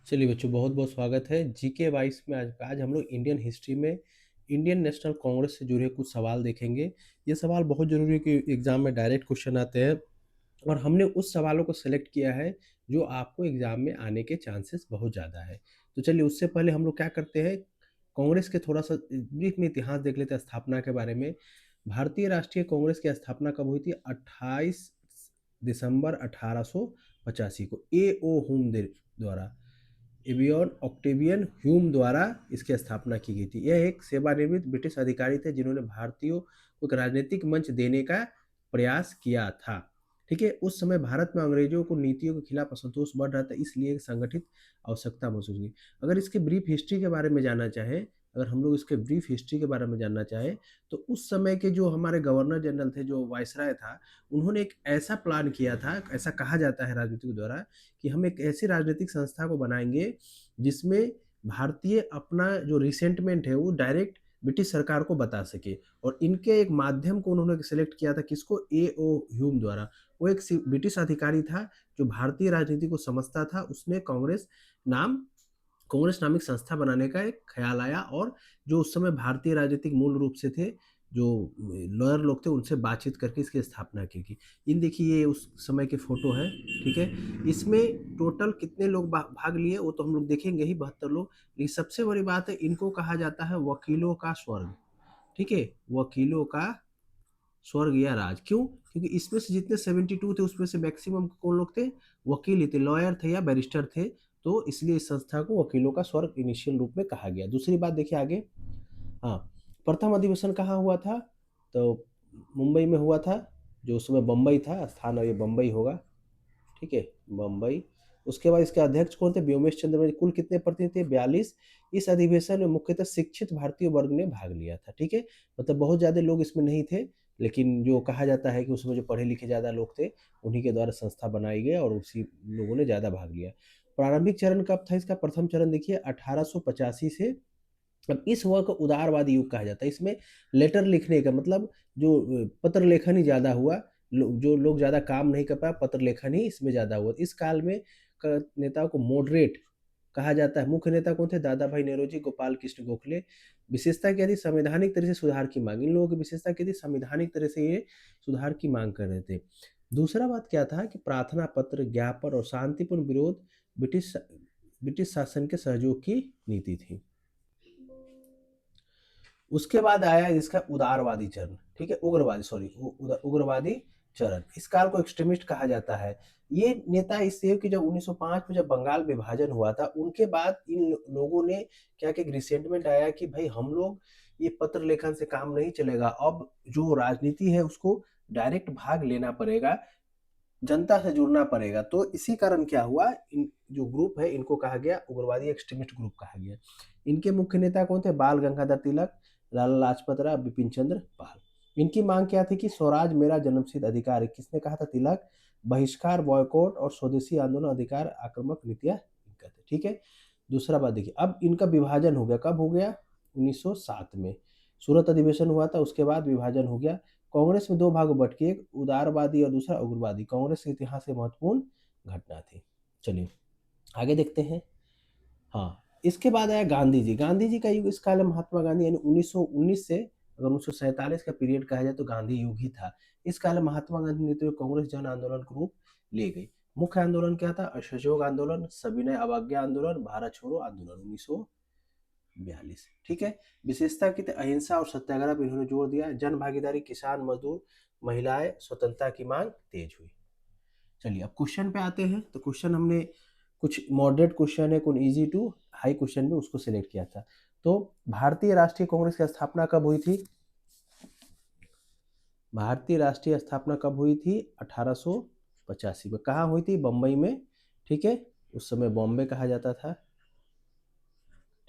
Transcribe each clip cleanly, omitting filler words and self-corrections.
चलिए बच्चों, बहुत बहुत स्वागत है जीके 22 में। आज आज हम लोग इंडियन हिस्ट्री में इंडियन नेशनल कांग्रेस से जुड़े कुछ सवाल देखेंगे। ये सवाल बहुत जरूरी है कि एग्जाम में डायरेक्ट क्वेश्चन आते हैं और हमने उस सवालों को सेलेक्ट किया है जो आपको एग्जाम में आने के चांसेस बहुत ज़्यादा है। तो चलिए, उससे पहले हम लोग क्या करते हैं, कांग्रेस के थोड़ा सा ब्रीफ में इतिहास देख लेते हैं स्थापना के बारे में। भारतीय राष्ट्रीय कांग्रेस की स्थापना कब हुई थी? 28 दिसंबर 1885 को ए ओ हुम द्वारा, एबियन ऑक्टेवियन ह्यूम द्वारा इसकी स्थापना की गई थी। यह एक सेवानिवृत्त ब्रिटिश अधिकारी थे जिन्होंने भारतीयों को एक राजनीतिक मंच देने का प्रयास किया था। ठीक है, उस समय भारत में अंग्रेजों को नीतियों के खिलाफ असंतोष बढ़ रहा था, इसलिए एक संगठित आवश्यकता महसूस हुई। अगर इसके ब्रीफ हिस्ट्री के बारे में जानना चाहें, अगर हम लोग इसके ब्रीफ हिस्ट्री के बारे में जानना चाहें, तो उस समय के जो हमारे गवर्नर जनरल थे, जो वायसराय था, उन्होंने एक ऐसा प्लान किया था, ऐसा कहा जाता है राजनीतिक द्वारा, कि हम एक ऐसी राजनीतिक संस्था को बनाएंगे जिसमें भारतीय अपना जो रिसेंटमेंट है वो डायरेक्ट ब्रिटिश सरकार को बता सके। और इनके एक माध्यम को उन्होंने सेलेक्ट किया था, किसको? ए ओ ह्यूम द्वारा। वो एक ब्रिटिश अधिकारी था जो भारतीय राजनीति को समझता था। उसने कांग्रेस नामिक संस्था बनाने का एक ख्याल आया, और जो उस समय भारतीय राजनीतिक मूल रूप से थे, जो लॉयर लोग थे, उनसे बातचीत करके इसकी स्थापना की गई। इन देखिए, ये उस समय के फोटो है। ठीक है, इसमें टोटल कितने लोग भाग लिए वो तो हम लोग देखेंगे ही, 72 लोग। लेकिन सबसे बड़ी बात है, इनको कहा जाता है वकीलों का स्वर्ग। ठीक है, वकीलों का स्वर्ग या राज। क्यों? क्योंकि इसमें से जितने 72 थे, उसमें से मैक्सिमम कौन लोग थे? वकील ही थे, लॉयर थे या बैरिस्टर थे। तो इसलिए इस संस्था को वकीलों का स्वर्ग इनिशियल रूप में कहा गया। दूसरी बात देखिए आगे। हाँ, प्रथम अधिवेशन कहाँ हुआ था? तो मुंबई में हुआ था, जो उस समय बम्बई था स्थान, और ये बम्बई होगा। ठीक है, बम्बई। उसके बाद इसके अध्यक्ष कौन थे? व्योमेश चंद्र में। कुल कितने प्रतिनिधि थे? 42। इस अधिवेशन में मुख्यतः शिक्षित भारतीय वर्ग ने भाग लिया था। ठीक है, मतलब बहुत ज्यादा लोग इसमें नहीं थे, लेकिन जो कहा जाता है कि उसमें जो पढ़े लिखे ज्यादा लोग थे, उन्हीं के द्वारा संस्था बनाई गई और उसी लोगों ने ज्यादा भाग लिया। प्रारंभिक चरण कब था इसका? प्रथम चरण देखिए 1885 से। अब इस वर्ग को उदारवादी युग कहा जाता है। इसमें लेटर लिखने का मतलब, जो पत्र लेखन ही ज्यादा हुआ। जो लोग ज्यादा काम नहीं कर पाए, पत्र लेखन ही इसमें ज्यादा हुआ। इस काल में नेताओं को मॉडरेट कहा जाता है। मुख्य नेता कौन थे? दादा भाई नौरोजी, गोपाल कृष्ण गोखले। विशेषता क्या थी? संवैधानिक तरह से सुधार की मांग। इन लोगों की विशेषता क्या थी? संवैधानिक तरह से ये सुधार की मांग कर रहे थे। दूसरा बात क्या था कि प्रार्थना पत्र, ज्ञापन और शांतिपूर्ण विरोध ब्रिटिश ब्रिटिश शासन के सहयोग की नीति थी। उसके बाद आया इसका उदारवादी चरण। ठीक है, उग्रवादी, सॉरी, उग्रवादी चरण। इस काल को एक्सट्रीमिस्ट कहा जाता है। ये नेता इसलिए कि जब 1905 में जब बंगाल विभाजन हुआ था, उनके बाद इन लोगों ने क्या कि रिसेंटमेंट आया कि भाई हम लोग ये पत्र लेखन से काम नहीं चलेगा, अब जो राजनीति है उसको डायरेक्ट भाग लेना पड़ेगा, जनता से जुड़ना पड़ेगा। तो इसी कारण क्या हुआ, इन जो ग्रुप है इनको कहा गया उग्रवादी एक्सट्रीमिस्ट ग्रुप कहा गया। इनके मुख्य नेता कौन थे? बाल गंगाधर तिलक, लाला लाजपत राय, बिपिन चंद्र पाल। इनकी मांग क्या थी कि स्वराज मेरा जन्मसिद्ध अधिकार है। किसने कहा था? तिलक। बहिष्कार, बॉयकॉट और स्वदेशी आंदोलन, अधिकार, आक्रामक नीतियां इनका था। ठीक है, दूसरा बात देखिए, अब इनका विभाजन हो गया। कब हो गया? 1907 में सूरत अधिवेशन हुआ था, उसके बाद विभाजन हो गया। कांग्रेस में दो भागों बट के, एक उदारवादी और दूसरा उग्रवादी। कांग्रेस के इतिहास में महत्वपूर्ण घटना थी। चलिए आगे देखते हैं। हाँ, इसके बाद आया गांधी जी। गांधी जी का युग इस काल में महात्मा गांधी, यानी 1919 से अगर 1947 का पीरियड कहा जाए तो गांधी युग ही था। इस काल में महात्मा गांधी नेतृत्व में कांग्रेस जन आंदोलन को रूप ले गई। मुख्य आंदोलन क्या था? असहयोग आंदोलन, सविनय अवज्ञा आंदोलन, भारत छोड़ो आंदोलन 1942। ठीक है, विशेषता की अहिंसा और सत्याग्रह पर इन्होंने जोर दिया। जन भागीदारी, किसान, मजदूर, महिलाएं, स्वतंत्रता की मांग तेज हुई। चलिए अब क्वेश्चन पे आते हैं। तो क्वेश्चन हमने कुछ मॉडरेट क्वेश्चन है, कुछ इजी टू हाई क्वेश्चन में उसको सिलेक्ट किया था। तो भारतीय राष्ट्रीय कांग्रेस की स्थापना कब हुई थी? भारतीय राष्ट्रीय स्थापना कब हुई थी? 1885 में। कहाँ हुई थी? बम्बई में। ठीक है, उस समय बॉम्बे कहा जाता था।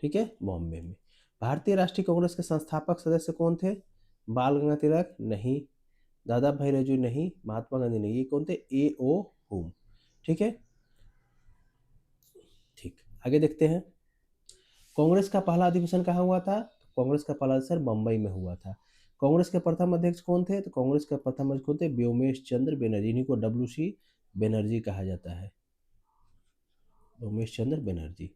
ठीक है, बॉम्बे में। भारतीय राष्ट्रीय कांग्रेस के संस्थापक सदस्य कौन थे? बाल गंगाधर तिलक नहीं, दादा भाई नौरोजी नहीं, महात्मा गांधी नहीं। ये कौन थे? ए ओ हुम। ठीक है, ठीक, आगे देखते हैं। कांग्रेस का पहला अधिवेशन कहाँ हुआ था? कांग्रेस का पहला अधिवेशन बम्बई में हुआ था। कांग्रेस के प्रथम अध्यक्ष कौन थे? तो कांग्रेस के प्रथम अध्यक्ष कौन थे? व्योमेश चंद्र बनर्जी। इन्हीं को WC बनर्जी कहा जाता है। उमेश चंद्र बनर्जी।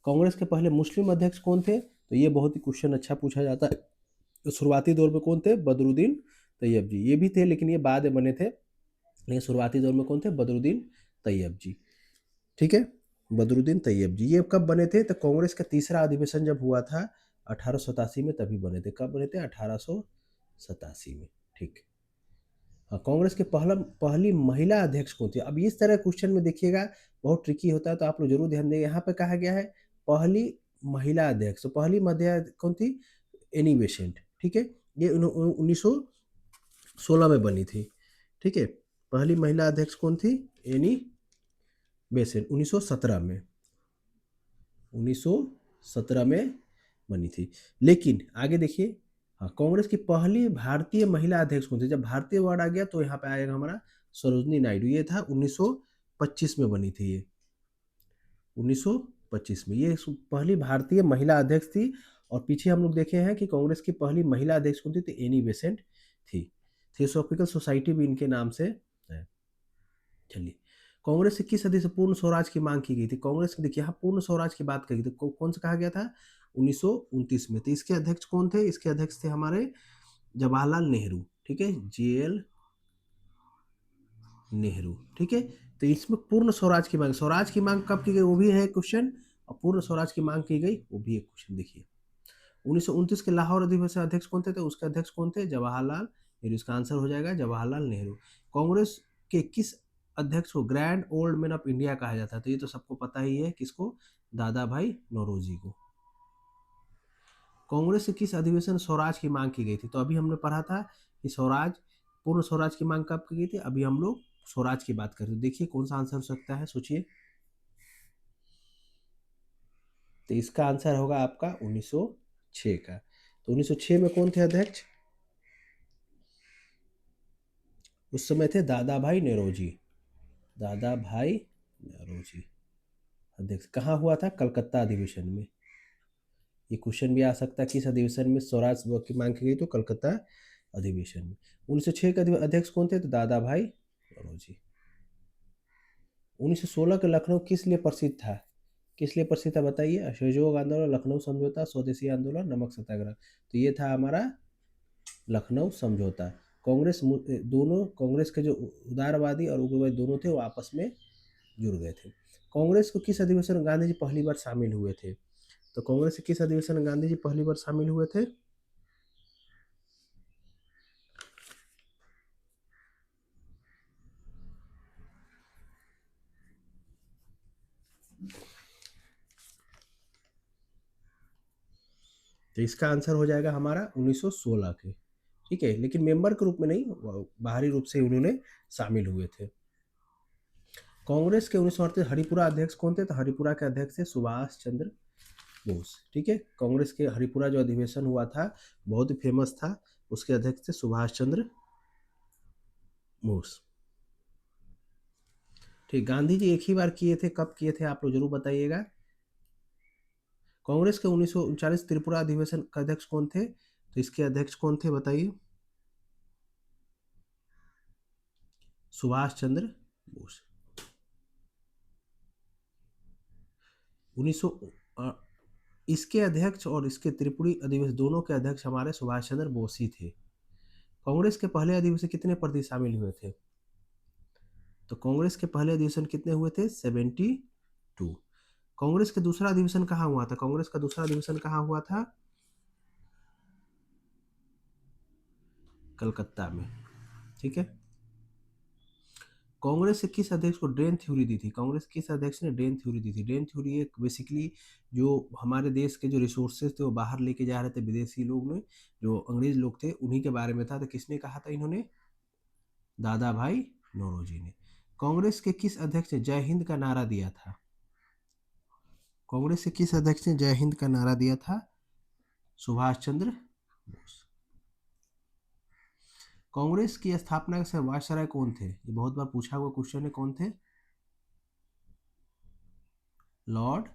कांग्रेस के पहले मुस्लिम अध्यक्ष कौन थे? तो ये बहुत ही क्वेश्चन अच्छा पूछा जाता है। तो शुरुआती दौर में कौन थे? बदरुद्दीन तैयब जी। ये भी थे लेकिन ये बाद में बने थे, लेकिन शुरुआती दौर में कौन थे? बदरुद्दीन तैयब जी। ठीक है, बदरुद्दीन तैयब जी। ये कब बने थे? तो कांग्रेस का तीसरा अधिवेशन जब हुआ था 1887 में, तभी बने थे। कब बने थे? 1887 में। ठीक। हाँ, कांग्रेस के पहली महिला अध्यक्ष कौन थी? अब इस तरह क्वेश्चन में देखिएगा बहुत ट्रिकी होता है, तो आप लोग जरूर ध्यान दें। यहाँ पे कहा गया है पहली महिला अध्यक्ष, तो पहली महिला कौन थी? Annie Besant. ठीक है, ये 1916 में बनी थी। ठीक है, पहली महिला अध्यक्ष कौन थी? एनी बेसेंट, 1917 में, 1917 में बनी थी। लेकिन आगे देखिए, हाँ, कांग्रेस की पहली भारतीय महिला अध्यक्ष कौन थी? जब भारतीय वर्ड आ गया तो यहाँ पे आएगा हमारा सरोजनी नायडू। ये था 1925 में बनी थी ये, 1925 में ये पहली भारतीय महिला अध्यक्ष थी। और पीछे हम लोग देखे हैं कि कांग्रेस की पहली महिला अध्यक्ष कौन थी? तो एनी बेसेंट थी। थियोसॉफिकल सोसाइटी भी इनके नाम से है। चलिए, कांग्रेस से किस सदी से पूर्ण स्वराज की मांग की गई थी? कांग्रेस की देखिए यहाँ पूर्ण स्वराज की बात कही थी, कौन सा कहा गया था? 1929 में। तो इसके अध्यक्ष कौन थे? इसके अध्यक्ष थे हमारे जवाहरलाल नेहरू। ठीक है, जेएल नेहरू। ठीक है, तो इसमें पूर्ण स्वराज की मांग, स्वराज की मांग कब की गई वो भी है क्वेश्चन, और पूर्ण स्वराज की मांग की गई वो भी एक क्वेश्चन। देखिए 1929 के लाहौर अधिवेशन अध्यक्ष कौन थे? तो उसके अध्यक्ष कौन थे? जवाहरलाल नेहरू। इसका आंसर हो जाएगा जवाहरलाल नेहरू। कांग्रेस के किस अध्यक्ष को grand old man of India कहा जाता है? तो ये तो सबको पता ही है, किसको? दादा भाई नौरोजी को। कांग्रेस से किस अधिवेशन स्वराज की मांग की गई थी? तो अभी हमने पढ़ा था कि स्वराज, पूर्ण स्वराज की मांग कब की गई थी? अभी हम लोग स्वराज की बात करते हैं। देखिए कौन सा आंसर हो सकता है, सोचिए। तो इसका आंसर होगा आपका 1906 का। तो 1906 में कौन थे अध्यक्ष? उस समय थे दादा भाई नौरोजी। दादा भाई नौरोजी अध्यक्ष। कहाँ हुआ था? कलकत्ता अधिवेशन में। ये क्वेश्चन भी आ सकता है, किस अधिवेशन में स्वराज की मांग की गई? तो कलकत्ता अधिवेशन में। 1906 के अध्यक्ष कौन थे? तो दादा भाई नौरोजी। 1916 का लखनऊ किस लिए प्रसिद्ध था? किस लिए प्रसिद्ध था बताइए? असहयोग आंदोलन, लखनऊ समझौता, स्वदेशी आंदोलन, नमक सत्याग्रह। तो ये था हमारा लखनऊ समझौता। दोनों कांग्रेस के जो उदारवादी और उग्रवादी दोनों थे वो आपस में जुड़ गए थे। कांग्रेस को किस अधिवेशन में गांधी जी पहली बार शामिल हुए थे? तो कांग्रेस के किस अधिवेशन में गांधी जी पहली बार शामिल हुए थे? तो इसका आंसर हो जाएगा हमारा 1916 के। ठीक है, लेकिन मेंबर के रूप में नहीं, बाहरी रूप से उन्होंने शामिल हुए थे। कांग्रेस के 1938 हरिपुरा अध्यक्ष कौन थे? तो हरिपुरा के अध्यक्ष थे सुभाष चंद्र बोस। ठीक है, कांग्रेस के हरिपुरा जो अधिवेशन हुआ था बहुत ही फेमस था, उसके अध्यक्ष थे सुभाष चंद्र बोस। ठीक, गांधी जी एक ही बार किए थे, कब किए थे आप लोग जरूर बताइएगा। कांग्रेस के 1939 त्रिपुरा अधिवेशन का अध्यक्ष कौन थे? तो इसके अध्यक्ष कौन थे बताइए? सुभाष चंद्र बोस। 1900 इसके अध्यक्ष और इसके त्रिपुरी अधिवेशन दोनों के अध्यक्ष हमारे सुभाष चंद्र बोस ही थे। कांग्रेस के पहले अधिवेशन कितने प्रतिनिधि शामिल हुए थे? तो कांग्रेस के पहले अधिवेशन कितने हुए थे? 72। कांग्रेस के दूसरा अधिवेशन कहाँ हुआ था? कांग्रेस का दूसरा अधिवेशन कहाँ हुआ था? कलकत्ता में। ठीक है, कांग्रेस से किस अध्यक्ष को ड्रेन थ्योरी दी थी? कांग्रेस किस अध्यक्ष ने ड्रेन थ्योरी दी थी? ड्रेन थ्योरी एक बेसिकली जो हमारे देश के जो रिसोर्सेज थे वो बाहर लेके जा रहे थे विदेशी लोग ने, जो अंग्रेज लोग थे, उन्हीं के बारे में था। तो किसने कहा था इन्होंने? दादा भाई नौरोजी ने। कांग्रेस के किस अध्यक्ष ने जय हिंद का नारा दिया था? कांग्रेस के किस अध्यक्ष ने जय हिंद का नारा दिया था? सुभाष चंद्र बोस। कांग्रेस की स्थापना के वायसराय कौन थे? ये बहुत बार पूछा हुआ क्वेश्चन है, कौन थे? Lord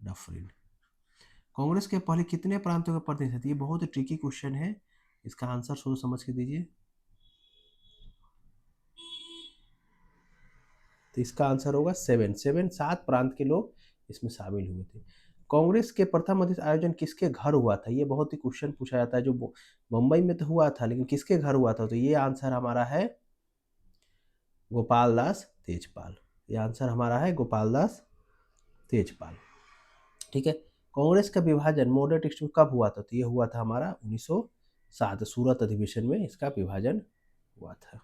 Dufferin. कांग्रेस के पहले कितने प्रांतों के प्रतिनिधि थे? ये बहुत ही ट्रिकी क्वेश्चन है, इसका आंसर सोच समझ के दीजिए। तो इसका आंसर होगा 7 प्रांत के लोग इसमें शामिल हुए थे। कांग्रेस के प्रथम अधिवेशन आयोजन किसके घर हुआ था? ये बहुत ही क्वेश्चन पूछा जाता है, जो मुंबई में तो हुआ था, लेकिन किसके घर हुआ था? तो ये आंसर हमारा है गोपाल दास तेजपाल। ये आंसर हमारा है गोपाल दास तेजपाल। ठीक है। कांग्रेस का विभाजन मॉडरेट एक्सट्रीम कब हुआ था? तो ये हुआ था हमारा 1907 सूरत अधिवेशन में इसका विभाजन हुआ था।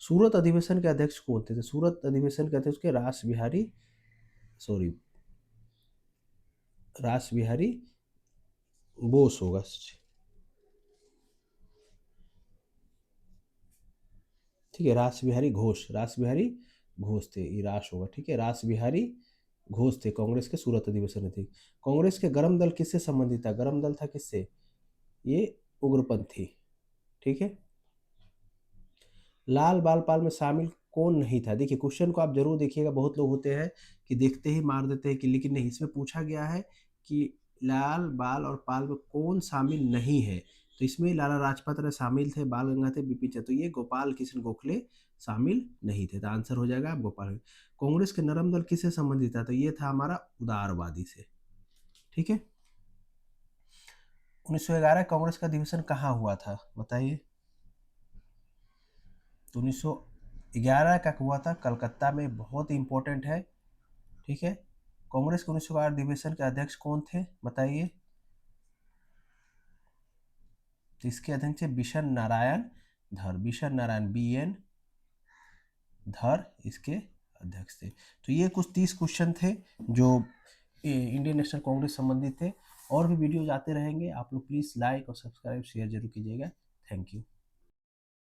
सूरत अधिवेशन के अध्यक्ष कौन थे? तो सूरत अधिवेशन के अध्यक्ष के रास बिहारी बोस होगा। ठीक है, रास बिहारी घोष थे, ये रास होगा। ठीक है, रास बिहारी घोष थे, कांग्रेस के सूरत अधिवेशन में थे। कांग्रेस के गरम दल किससे संबंधित था? गरम दल था किससे? ये उग्रपंथी। ठीक है। लाल बाल पाल में शामिल कौन नहीं था? देखिए क्वेश्चन को आप जरूर देखिएगा, बहुत लोग होते हैं कि देखते ही मार देते हैं कि, लेकिन नहीं, इसमें पूछा गया है कि लाल बाल और पाल में कौन शामिल नहीं है। तो इसमें लाला लाजपत राय शामिल थे, बाल गंगाधर बिपिन चंद्र, तो ये गोपाल कृष्ण गोखले शामिल नहीं थे। तो आंसर हो जाएगा गोपाल। कांग्रेस के नरम दल किससे संबंधित था? तो ये था हमारा उदारवादी से। ठीक है। 1911 कांग्रेस का अधिवेशन कहाँ हुआ था बताइए? तो 1911 का हुआ था कलकत्ता में, बहुत ही इंपॉर्टेंट है। ठीक है। कांग्रेस के 1911 अधिवेशन के अध्यक्ष कौन थे बताइए? तो इसके अध्यक्ष थे बिशन नारायण धर, बिशन नारायण BN धर इसके अध्यक्ष थे। तो ये कुछ 30 क्वेश्चन थे जो इंडियन नेशनल कांग्रेस संबंधित थे। और भी वीडियोज आते रहेंगे, आप लोग प्लीज़ लाइक और सब्सक्राइब शेयर जरूर कीजिएगा। Thank you.